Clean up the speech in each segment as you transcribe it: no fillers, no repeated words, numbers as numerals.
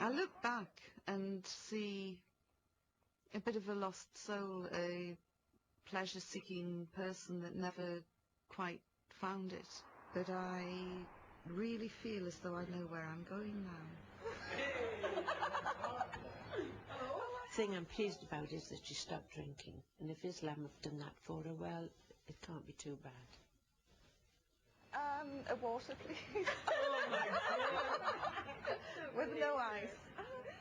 I look back and see a bit of a lost soul, a pleasure-seeking person that never quite found it. But I really feel as though I know where I'm going now. The thing I'm pleased about is that she stopped drinking, and if Islam have done that for her, well, it can't be too bad. A water, please. Oh my God. With no ice.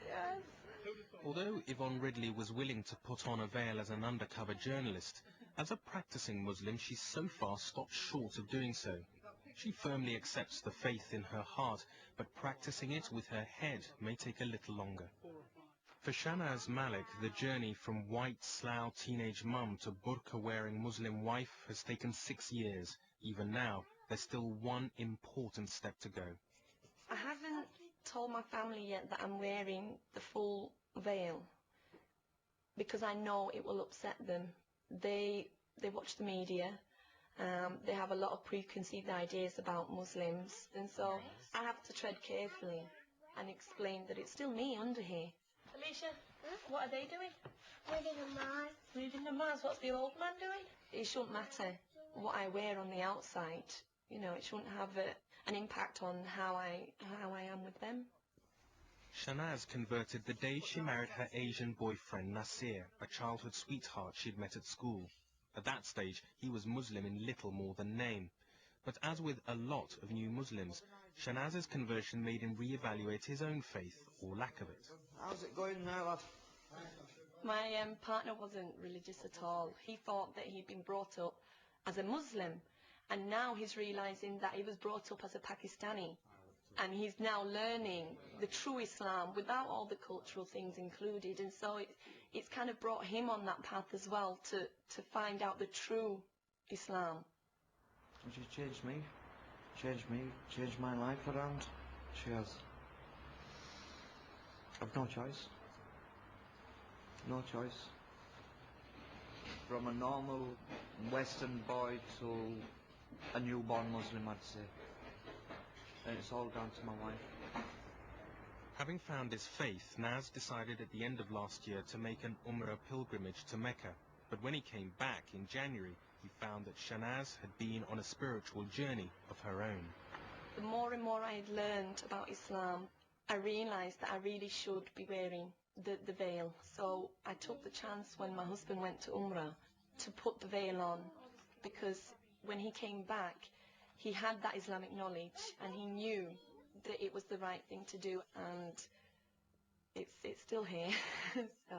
Yes. Although Yvonne Ridley was willing to put on a veil as an undercover journalist, as a practicing Muslim she's so far stopped short of doing so. She firmly accepts the faith in her heart, but practicing it with her head may take a little longer. For Shanaz Malik, the journey from white slough teenage mum to burqa-wearing Muslim wife has taken 6 years. Even now, there's still one important step to go. I haven't told my family yet that I'm wearing the full veil, because I know it will upset them. They watch the media, they have a lot of preconceived ideas about Muslims, and so I have to tread carefully and explain that it's still me under here. Alicia, what are they doing? Reading a mass. Reading the mass. What's the old man doing? It shouldn't matter what I wear on the outside. You know, it shouldn't have an impact on how I am with them. Shanaz converted the day she married her Asian boyfriend Nasir, a childhood sweetheart she'd met at school. At that stage, he was Muslim in little more than name. But as with a lot of new Muslims, Shanaz's conversion made him re-evaluate his own faith, or lack of it. How's it going now, lad? My partner wasn't religious at all. He thought that he'd been brought up as a Muslim, and now he's realising that he was brought up as a Pakistani. And he's now learning the true Islam without all the cultural things included, and so it's kind of brought him on that path as well to find out the true Islam. She's changed me, changed my life around. She has. I've no choice. No choice. From a normal Western boy to a newborn Muslim, I'd say. And it's all down to my wife. Having found his faith, Naz decided at the end of last year to make an Umrah pilgrimage to Mecca. But when he came back in January, he found that Shanaz had been on a spiritual journey of her own. The more and more I had learned about Islam, I realised that I really should be wearing the veil. So I took the chance when my husband went to Umrah to put the veil on, because when he came back, he had that Islamic knowledge and he knew that it was the right thing to do, and it's still here. So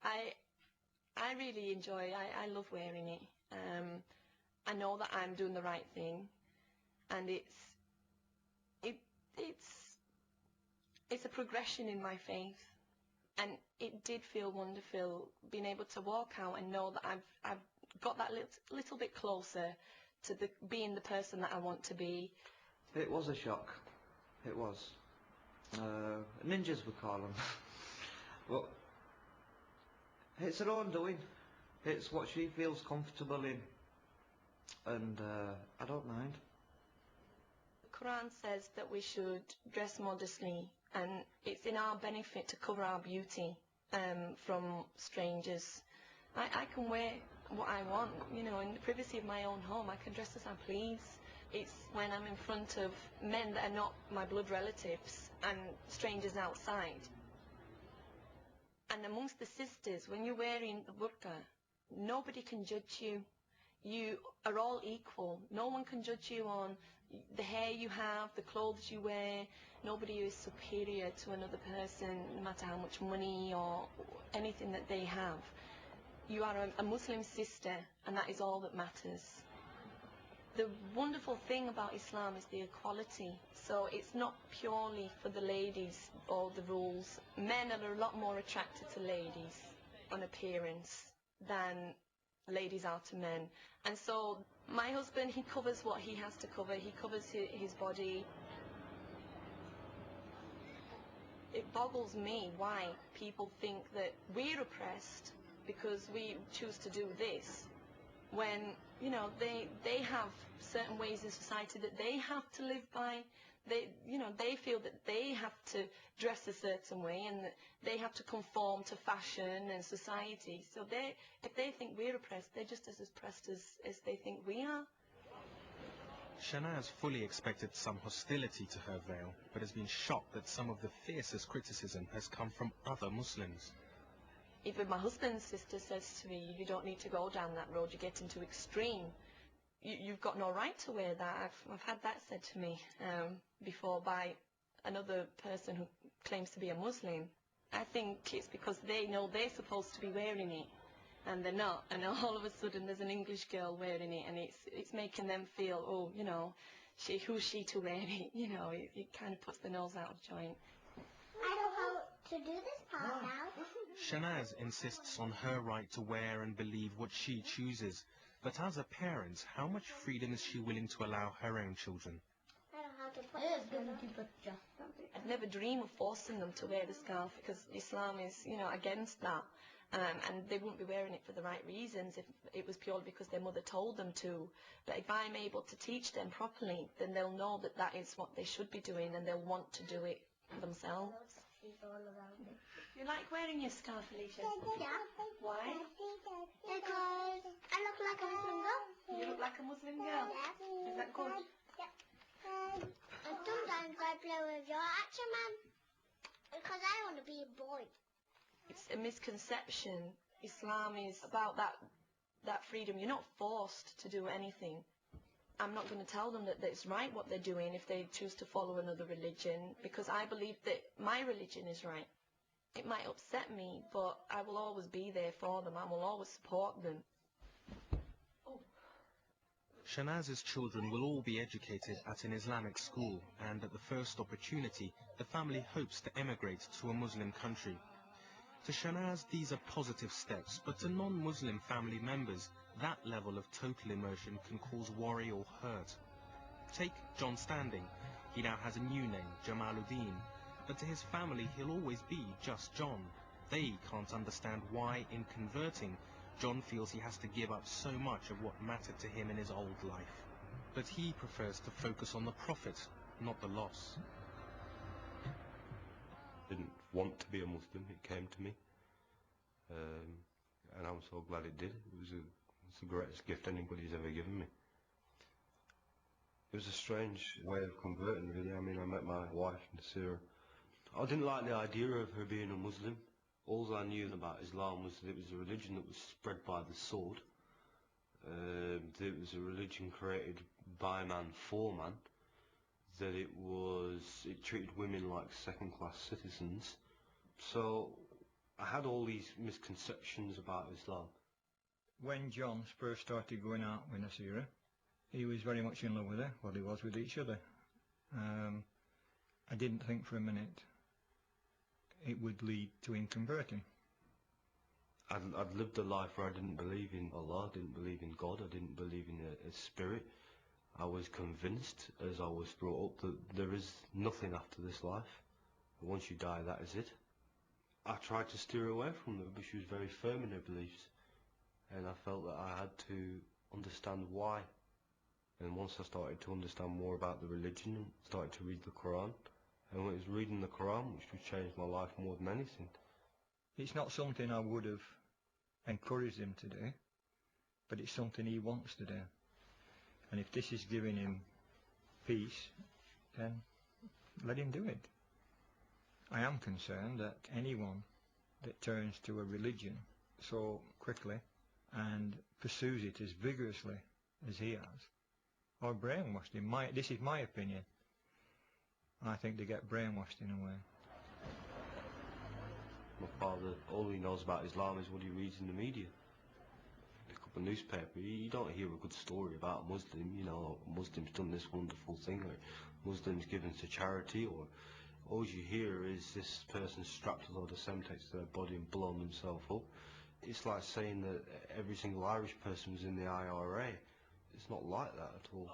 I really enjoy, I love wearing it. I know that I'm doing the right thing, and it's a progression in my faith, and it did feel wonderful being able to walk out and know that I've got that little bit closer to being the person that I want to be. It was a shock. It was. Ninjas we call them. But it's her own doing. It's what she feels comfortable in, and I don't mind. The Quran says that we should dress modestly, and it's in our benefit to cover our beauty from strangers. I can wear what I want, you know, in the privacy of my own home. I can dress as I please. It's when I'm in front of men that are not my blood relatives and strangers outside. And amongst the sisters, when you're wearing the burqa, nobody can judge you. You are all equal. No one can judge you on the hair you have, the clothes you wear. Nobody is superior to another person, no matter how much money or anything that they have. You are a Muslim sister, and that is all that matters. The wonderful thing about Islam is the equality. So it's not purely for the ladies or the rules. Men are a lot more attracted to ladies on appearance than ladies are to men. And so my husband, he covers what he has to cover. He covers his body. It boggles me why people think that we're oppressed because we choose to do this, when, you know, they have certain ways in society that they have to live by. they feel that they have to dress a certain way and that they have to conform to fashion and society. So if they think we're oppressed, they're just as oppressed as they think we are. Shanaz fully expected some hostility to her veil, but has been shocked that some of the fiercest criticism has come from other Muslims. Even my husband's sister says to me, you don't need to go down that road, you're getting too extreme. You've got no right to wear that. I've had that said to me before by another person who claims to be a Muslim. I think it's because they know they're supposed to be wearing it and they're not, and all of a sudden there's an English girl wearing it, and it's making them feel, oh, you know, who's she to wear it? You know, it kind of puts the nose out of joint. I know how to do this part now. Shanaz insists on her right to wear and believe what she chooses, but as a parent, how much freedom is she willing to allow her own children? I know how to put it. I'd never dream of forcing them to wear the scarf because Islam is, you know, against that. And they wouldn't be wearing it for the right reasons if it was purely because their mother told them to. But if I'm able to teach them properly, then they'll know that that is what they should be doing and they'll want to do it themselves. You like wearing your scarf, Alicia? Yeah. Why? Because I look like a Muslim girl. You look like a Muslim girl. Yeah. Is that good? And sometimes I play with your action man because I want to be a boy. It's a misconception. Islam is about that freedom. You're not forced to do anything. I'm not going to tell them that it's right what they're doing if they choose to follow another religion, because I believe that my religion is right. It might upset me, but I will always be there for them. I will always support them. Shanaz's children will all be educated at an Islamic school, and at the first opportunity, the family hopes to emigrate to a Muslim country. To Shanaz, these are positive steps, but to non-Muslim family members, that level of total immersion can cause worry or hurt. Take John Standing. He now has a new name, Jamaluddin, but to his family he'll always be just John. They can't understand why, in converting, John feels he has to give up so much of what mattered to him in his old life. But he prefers to focus on the profit, not the loss. Didn't want to be a Muslim, it came to me, and I'm so glad it did. It's the greatest gift anybody's ever given me. It was a strange way of converting, really. I mean, I met my wife, Nasira. I didn't like the idea of her being a Muslim. All I knew about Islam was that it was a religion that was spread by the sword. That it was a religion created by man for man. That it treated women like second-class citizens. So I had all these misconceptions about Islam. When John first started going out with Nasira, he was very much in love with her, well, he was with each other. I didn't think for a minute it would lead to him converting. I'd lived a life where I didn't believe in Allah, I didn't believe in God, I didn't believe in a spirit. I was convinced, as I was brought up, that there is nothing after this life. Once you die, that is it. I tried to steer away from her, but she was very firm in her beliefs. And I felt that I had to understand why. And once I started to understand more about the religion, I started to read the Quran. And when it was reading the Quran, which would change my life more than anything. It's not something I would have encouraged him to do, but it's something he wants to do. And if this is giving him peace, then let him do it. I am concerned that anyone that turns to a religion so quickly and pursues it as vigorously as he has, are brainwashed. This is my opinion. I think they get brainwashed in a way. My father, all he knows about Islam is what he reads in the media. Pick up a newspaper, you don't hear a good story about a Muslim, you know, a Muslim's done this wonderful thing, or Muslim's given to charity, or all you hear is this person strapped a load of Semtex to their body and blown themselves up. It's like saying that every single Irish person was in the IRA. It's not like that at all.